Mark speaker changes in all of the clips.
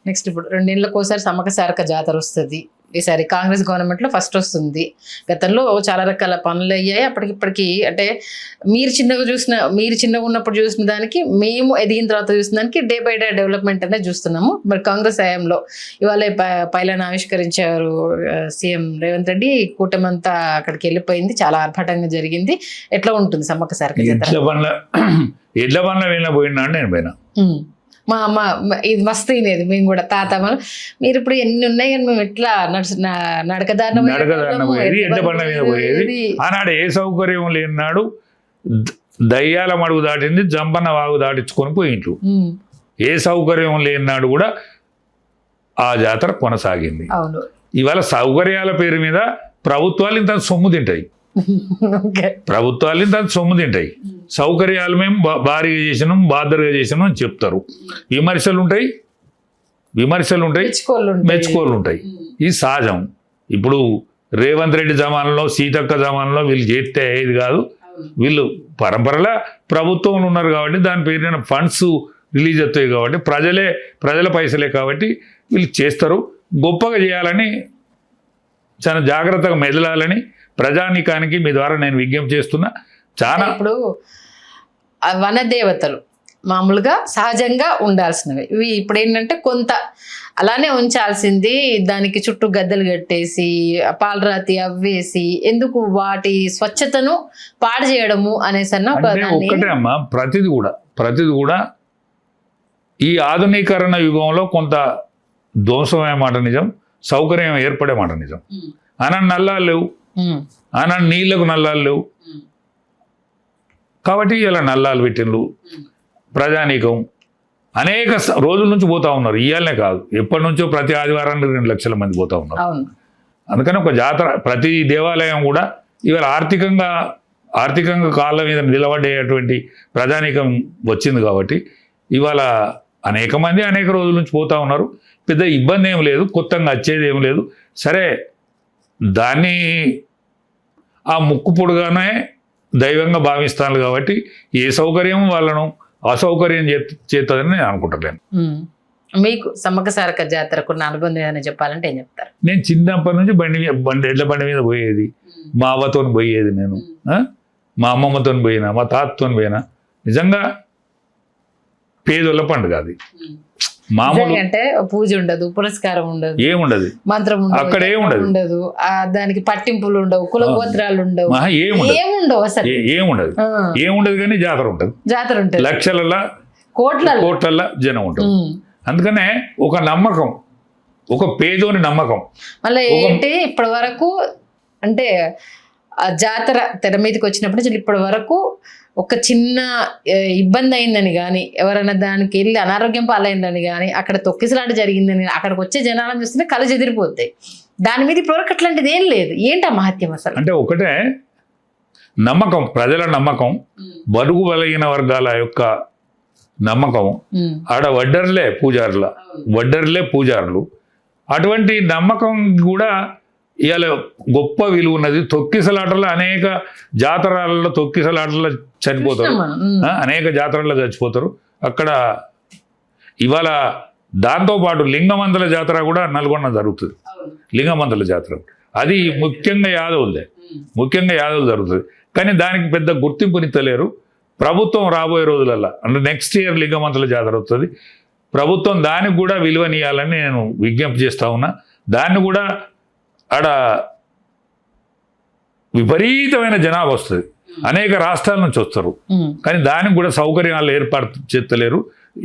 Speaker 1: Next ఇప్పుడు 2 ఏళ్ళకోసారి సమ్మక్క సారక్క జాతర వస్తుంది. ఈసారి కాంగ్రెస్ గవర్నమెంట్లో ఫస్ట్ వస్తుంది. గతంలో చాలా రకాల పనులు అయ్యాయి. అప్పటికిప్పటికి అంటే మీరు చిన్నగా ఉన్నప్పుడు చూసిన దానికి మేము ఎదిగిన తర్వాత చూసిన దానికి డే బై డే డెవలప్మెంట్ అనేది చూస్తున్నాము. మరి కాంగ్రెస్ హయాంలో ఇవాళ పైలను ఆవిష్కరించారు సీఎం రేవంత్ రెడ్డి. కూటమి అంతా అక్కడికి వెళ్ళిపోయింది, చాలా ఆర్భాటంగా జరిగింది. ఎట్లా ఉంటుంది సమ్మక్క సారక్క జాతర?
Speaker 2: ఎడ్ల బండ్ల వెళ్ళిన పోయినా నేను పోయినా.
Speaker 1: మా అమ్మ ఇది మస్తు తినేది మేము కూడా. తాతమ్మలు మీరు ఇప్పుడు ఎన్ని ఉన్నాయి కానీ మేము ఎట్లా నడకదారిన
Speaker 2: పోయేది, ఎడ్ల బండ్ల మీద పోయేది. ఆనాడు ఏ సౌకర్యం లేనాడు దయ్యాల మడుగు దాటింది, జంపన్న వాగు దాటించుకొని పోయింట్లు. ఏ సౌకర్యం లేనాడు కూడా ఆ జాతర కొనసాగింది. ఇవాళ సౌకర్యాల పేరు మీద ప్రభుత్వాలు ఇంత సొమ్ము తింటాయి. ప్రభుత్వాలు ఇంత సొమ్ము తింటాయి. సౌకర్యాలు మేము భారీగా చేసినాం, బాధరుగా చేసినాం అని చెప్తారు. విమర్శలు ఉంటాయి, మెచ్చుకోళ్ళు ఉంటాయి. ఇది సహజం. ఇప్పుడు రేవంత్ రెడ్డి జమానంలో, సీతక్క జమానంలో వీళ్ళు చేస్తే అయ్యేది కాదు. వీళ్ళు పరంపరలా ప్రభుత్వంలో ఉన్నారు కాబట్టి దాని పేరున ఫండ్స్ రిలీజ్ అవుతాయి కాబట్టి ప్రజల పైసలే కాబట్టి వీళ్ళు చేస్తారు. గొప్పగా చేయాలని, చాలా జాగ్రత్తగా మెదలాలని ప్రజానీకానికి మీ ద్వారా నేను విజ్ఞప్తి చేస్తున్నా. చాలా
Speaker 1: ఇప్పుడు వనదేవతలు మామూలుగా సహజంగా ఉండాల్సినవి. ఇవి ఇప్పుడు ఏంటంటే కొంత అలానే ఉంచాల్సింది, దానికి చుట్టూ గద్దెలు కట్టేసి పాలరాతి అవ్వేసి ఎందుకు వాటి స్వచ్ఛతను పాడు చేయడము అనేసన్న
Speaker 2: ఒకటే అమ్మా. ప్రతిది కూడా ఈ ఆధునీకరణ యుగంలో కొంత ధ్వంసమయ్యే మాట నిజం, సౌకర్యం ఏర్పడే మాట నిజం. అనండి నల్లాలు లేవు, అనండి నీళ్లకు నల్లాలు లేవు కాబట్టి ఇలా నల్లాలు పెట్టిండ్రు. ప్రజానీకం అనేక రోజుల నుంచి పోతా ఉన్నారు. ఇవాళనే కాదు, ఎప్పటి నుంచో ప్రతి ఆదివారానికి 2 లక్షల మంది పోతా ఉన్నారు. అందుకని ఒక జాతర, ప్రతి దేవాలయం కూడా ఇవాళ ఆర్థికంగా కాళ్ళ మీద నిలబడేటువంటి ప్రజానీకం వచ్చింది కాబట్టి ఇవాళ అనేక మంది అనేక రోజుల నుంచి పోతా ఉన్నారు. పెద్ద ఇబ్బంది ఏం లేదు, కొత్తగా వచ్చేది ఏం లేదు. సరే, దాన్ని ఆ ముక్కు పొడుగానే దైవంగా భావిస్తాను కాబట్టి ఏ సౌకర్యం వాళ్ళను అసౌకర్యం చేస్తుందని నేను అనుకుంటలేను.
Speaker 1: మీకు సమ్మక్క సారక్క జాతరకు అనుబంధం ఏదైనా చెప్పాలంటే ఏం చెప్తారు?
Speaker 2: నేను చిన్నప్పటి నుంచి ఎడ్ల బండి మీద పోయేది. మా అవ్వతో పోయేది, నేను మా అమ్మమ్మతో పోయినా, మా తాతతో పోయినా. నిజంగా పేదోళ్ళ పండుగ అది. మామూలు
Speaker 1: అంటే పూజ ఉండదు, పురస్కారం ఉండదు,
Speaker 2: ఏముండదు,
Speaker 1: మంత్రం
Speaker 2: అక్కడ
Speaker 1: ఏముండదు, దానికి పట్టింపులు ఉండవు, కుల గోత్రాలు ఉండవు, ఏముండవు, అసలు
Speaker 2: ఏముండదు. కానీ జాతర ఉంటుంది, లక్షల కోట్ల జనం ఉంటుంది. అందుకనే ఒక నమ్మకం, ఒక పేదోని నమ్మకం.
Speaker 1: మళ్ళీ ఏంటి ఇప్పటి వరకు అంటే ఆ జాతర తెర మీదకి వచ్చినప్పుడు ఇప్పటి వరకు ఒక చిన్న ఇబ్బంది అయిందని కానీ, ఎవరైనా దానికి వెళ్ళి అనారోగ్యం పాలైందని కానీ, అక్కడ తొక్కిసలాట జరిగిందని అక్కడికి వచ్చే జనాలను చూస్తుంటే కళ్ళు చెదిరిపోతాయి. దాని మీద ఇప్పటివరకు అట్లాంటిది ఏం లేదు. ఏంటి ఆ మహత్యం అసలు?
Speaker 2: అంటే ఒకటే నమ్మకం, ప్రజల నమ్మకం, బడుగు బలహీన వర్గాల యొక్క నమ్మకం. ఆడ వడ్డర్లే పూజారులు. అటువంటి నమ్మకం కూడా ఇవాళ గొప్ప విలువ ఉన్నది. తొక్కిసలాటలో అనేక జాతరలలో తొక్కిసలాటలో చనిపోతారు, అనేక జాతరల్లో చచ్చిపోతారు. అక్కడ ఇవాళ దాంతోపాటు లింగమంతల జాతర కూడా నల్గొండ జరుగుతుంది. లింగమంతల జాతర అది ముఖ్యంగా యాదవులు జరుగుతుంది. కానీ దానికి పెద్ద గుర్తింపునిత్తలేరు. ప్రభుత్వం రాబోయే రోజులలో అంటే నెక్స్ట్ ఇయర్ లింగమంతల జాతర వస్తుంది. ప్రభుత్వం దానికి కూడా విలువనియాలని నేను విజ్ఞప్తి చేస్తా ఉన్నా. దాన్ని కూడా ఆడ విపరీతమైన జనాభా వస్తుంది, అనేక రాష్ట్రాల నుంచి వస్తారు. కానీ దానికి కూడా సౌకర్యాలు ఏర్పాటు చేస్తలేరు.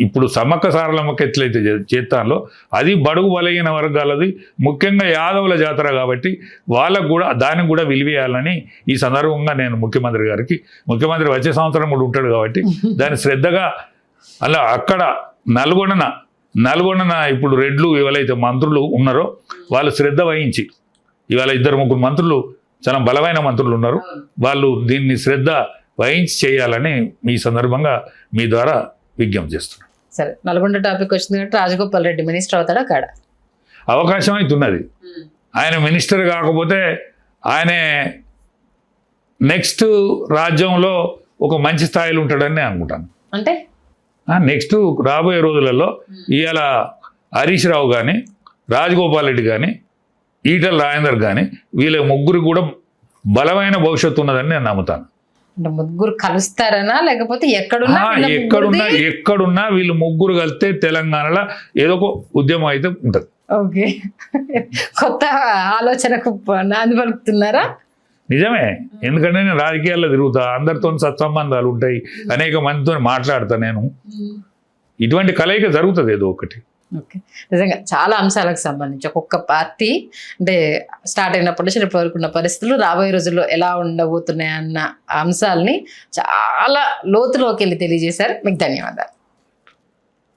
Speaker 2: ఇప్పుడు సమ్మక్క సారలమ్మక్క ఎట్లయితే చేస్తానో అది బడుగు బలహీన వర్గాలది, ముఖ్యంగా యాదవుల జాతర కాబట్టి వాళ్ళకు కూడా దానికి కూడా విలువేయాలని ఈ సందర్భంగా నేను ముఖ్యమంత్రి వచ్చే సంవత్సరం కూడా ఉంటాడు కాబట్టి దాన్ని శ్రద్ధగా అలా అక్కడ నల్గొండన ఇప్పుడు రెడ్లు ఎవరైతే మంత్రులు ఉన్నారో వాళ్ళు శ్రద్ధ వహించి, ఇవాళ 2-3 మంత్రులు చాలా బలమైన మంత్రులు ఉన్నారు, వాళ్ళు దీన్ని శ్రద్ధ వహించి చేయాలని ఈ సందర్భంగా మీ ద్వారా విజ్ఞప్తి చేస్తున్నాను.
Speaker 1: సరే, నల్గొండ టాపిక్ వచ్చింది కాబట్టి రాజగోపాల్ రెడ్డి మినిస్టర్ అవుతాడా కాడా?
Speaker 2: అవకాశం అవుతున్నది. ఆయన మినిస్టర్ కాకపోతే ఆయనే నెక్స్ట్ రాజ్యంలో ఒక మంచి స్థాయిలో ఉంటాడని నేను అనుకుంటాను.
Speaker 1: అంటే
Speaker 2: నెక్స్ట్ రాబోయే రోజులలో ఇవాళ హరీష్ రావు కానీ రాజగోపాల్ రెడ్డి కానీ ఈటల రాజేందర్ కానీ వీళ్ళ ముగ్గురు కూడా బలమైన భవిష్యత్తు ఉన్నదని నేను నమ్ముతాను.
Speaker 1: అంటే ముగ్గురు కలుస్తారనా లేకపోతే ఎక్కడున్నా వీళ్ళ ముగ్గురిది-
Speaker 2: ఎక్కడున్నా వీళ్ళు ముగ్గురు కలిస్తే తెలంగాణలో ఏదో ఒక ఉద్యమం అయితే ఉంటుంది.
Speaker 1: ఓకే, కొత్త ఆలోచనకు నాంది పలుకుతున్నారా?
Speaker 2: నిజమే, ఎందుకంటే నేను రాజకీయాల్లో తిరుగుతా, అందరితో సత్సంబంధాలు ఉంటాయి, అనేక మందితో మాట్లాడతా. నేను ఇటువంటి కలయిక జరుగుతుంది ఏదో ఒకటి.
Speaker 1: ఓకే, నిజంగా చాలా అంశాలకు సంబంధించి ఒక్కొక్క పార్టీ అంటే స్టార్ట్ అయినప్పటి నుంచి ఇప్పటి వరకు ఉన్న పరిస్థితులు రాబోయే రోజుల్లో ఎలా ఉండబోతున్నాయి అన్న అంశాలని చాలా లోతులోకి వెళ్ళి తెలియజేశారు. మీకు ధన్యవాదాలు.